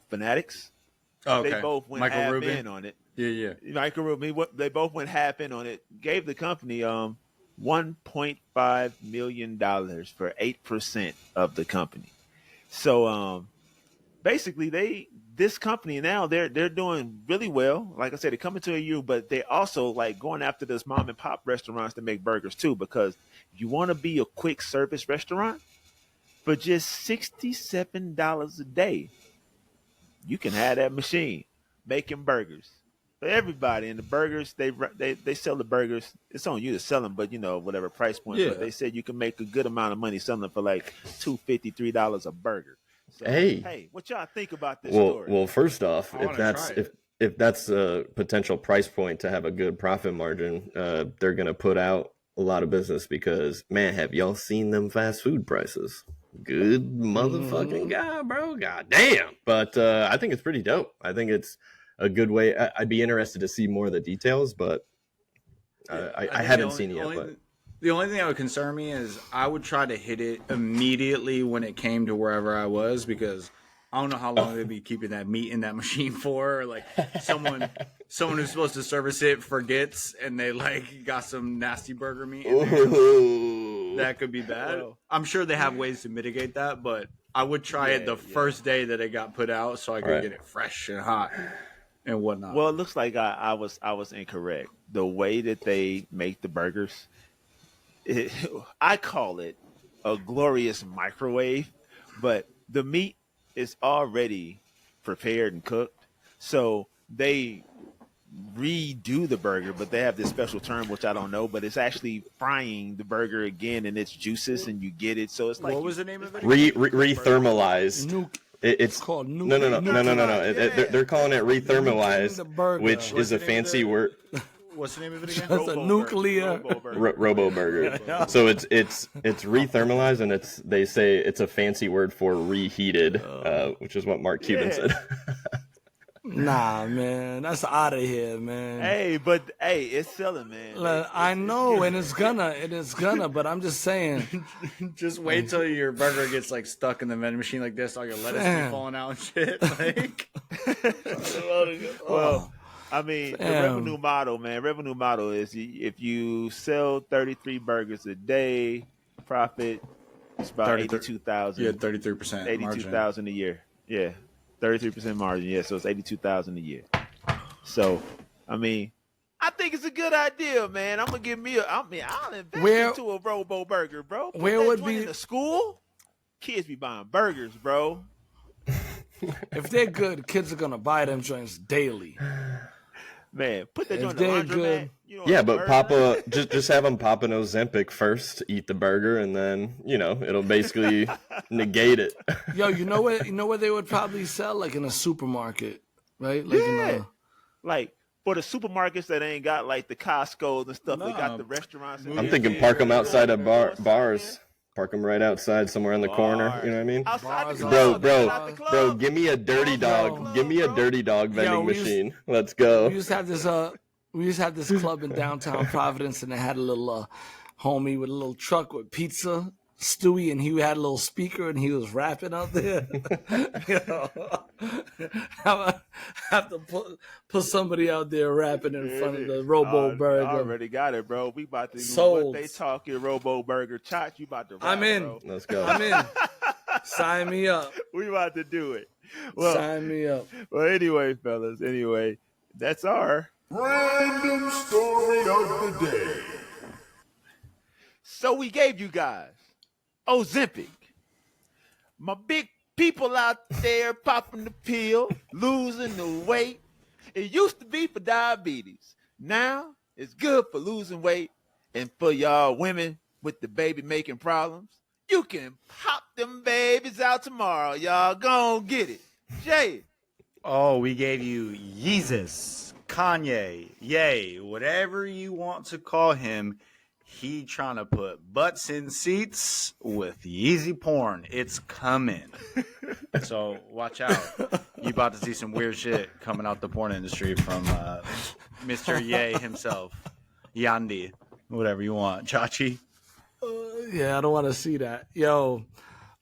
Fanatics, Oh, okay. they both went Michael half Rubin. in on it. Yeah. Michael Rubin, they both went half in on it. Gave the company $1.5 million for 8% of the company. So basically, this company now they're doing really well. Like I said, they're coming to you, but they also like going after this mom and pop restaurants to make burgers too. Because if you want to be a quick service restaurant for just $67 a day, you can have that machine making burgers for everybody. And the burgers they sell the burgers. It's on you to sell them, but whatever price point. Yeah. But they said you can make a good amount of money selling them for like $2.50, $3 a burger. So, hey, what y'all think about this story? Well, first off, I wanna try it. if that's a potential price point to have a good profit margin, they're gonna put out a lot of business because, man, have y'all seen them fast food prices? Good motherfucking guy, bro. God damn. But I think it's pretty dope. I think it's a good way. I'd be interested to see more of the details, but I haven't seen it yet. But the only thing that would concern me is I would try to hit it immediately when it came to wherever I was, because I don't know how long they'd be keeping that meat in that machine for. Or like someone who's supposed to service it forgets, and they like got some nasty burger meat in there. That could be bad. Well, I'm sure they have ways to mitigate that, but I would try it the first day that it got put out so I could get it fresh and hot and whatnot. Well, it looks like I was incorrect. The way that they make the burgers, I call it a glorious microwave, but the meat is already prepared and cooked. So they redo the burger, but they have this special term which I don't know, but it's actually frying the burger again in its juices, and you get it. So it's like, what was the name of it? Rethermalized. It's called no. They're calling it rethermalized, which is a fancy word. What's the name of it again? That's a nuclear Robo burger. So it's rethermalized, and they say it's a fancy word for reheated, which is what Mark Cuban said. Nah, man, that's out of here, man. Hey, it's selling, man. I know, and it's gonna, but I'm just saying. Just wait till your burger gets like stuck in the vending machine like this, all your lettuce be falling out and shit. Like, well, I mean, the revenue model is if you sell 33 burgers a day, profit is about 82,000. Yeah, 33%. 82,000 a year. Yeah. 33% margin, yeah, so it's 82,000 a year. So, I mean, I think it's a good idea, man. I'm gonna give me I'll invest into a Robo Burger, bro. Put where that would joint be in the school? Kids be buying burgers, bro. If they're good, kids are gonna buy them joints daily. Man, put that If joint in the they're laundromat. good. Yeah, but Papa, just have them pop an Ozempic first, eat the burger, and then it'll basically negate it. Yo, you know where they would probably sell, like in a supermarket, right? Like like for the supermarkets that ain't got like the Costco's and stuff, they got the restaurants. I'm thinking park them outside of bars. Park them right outside somewhere in the corner. You know what I mean? Outside the club. Bro, give me a dirty dog. Give me a dirty dog vending machine. Let's go. We used to have this club in downtown Providence, and they had a little homie with a little truck with pizza, Stewie, and he had a little speaker, and he was rapping out there. I have to put somebody out there rapping in front of the Robo Burger. I already got it, bro. We about to Sold. what they talking Robo Burger. Chachi, you about to rap, I'm in. bro. Let's go. I'm in. Sign me up. We about to do it. Well, Sign me up. Well, anyway, fellas. Anyway, that's our random story of the day. So we gave you guys Ozempic. My big people out there popping the pill, losing the weight. It used to be for diabetes. Now it's good for losing weight, and for y'all women with the baby making problems, you can pop them babies out tomorrow. Y'all gon' get it. Jay. Oh, we gave you Yeezus, Kanye, Ye, whatever you want to call him. He trying to put butts in seats with Yeezy porn. It's coming. So watch out. You about to see some weird shit coming out the porn industry from Mr. Ye himself. Yandi, whatever you want. Chachi. Yeah, I don't want to see that. Yo,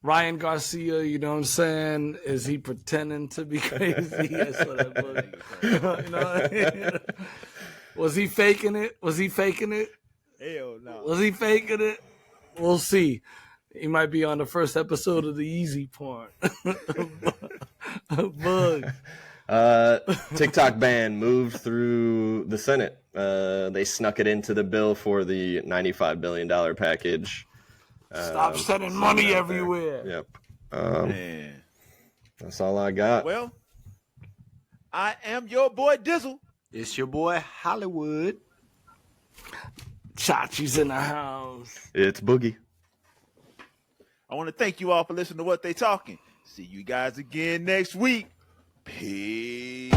Ryan Garcia, you know what I'm saying? Is he pretending to be crazy? That's what I believe. You know what I mean? Was he faking it? Hell no. Was he faking it? We'll see. He might be on the first episode of the Yeezy porn. Bug. TikTok ban moved through the Senate. They snuck it into the bill for the $95 billion package. Stop sending money everywhere. Yep. Man. That's all I got. Well, I am your boy Dizzle. It's your boy Hollywood. Chachi's in the house. It's Boogie. I want to thank you all for listening to What They Talking. See you guys again next week. Peace.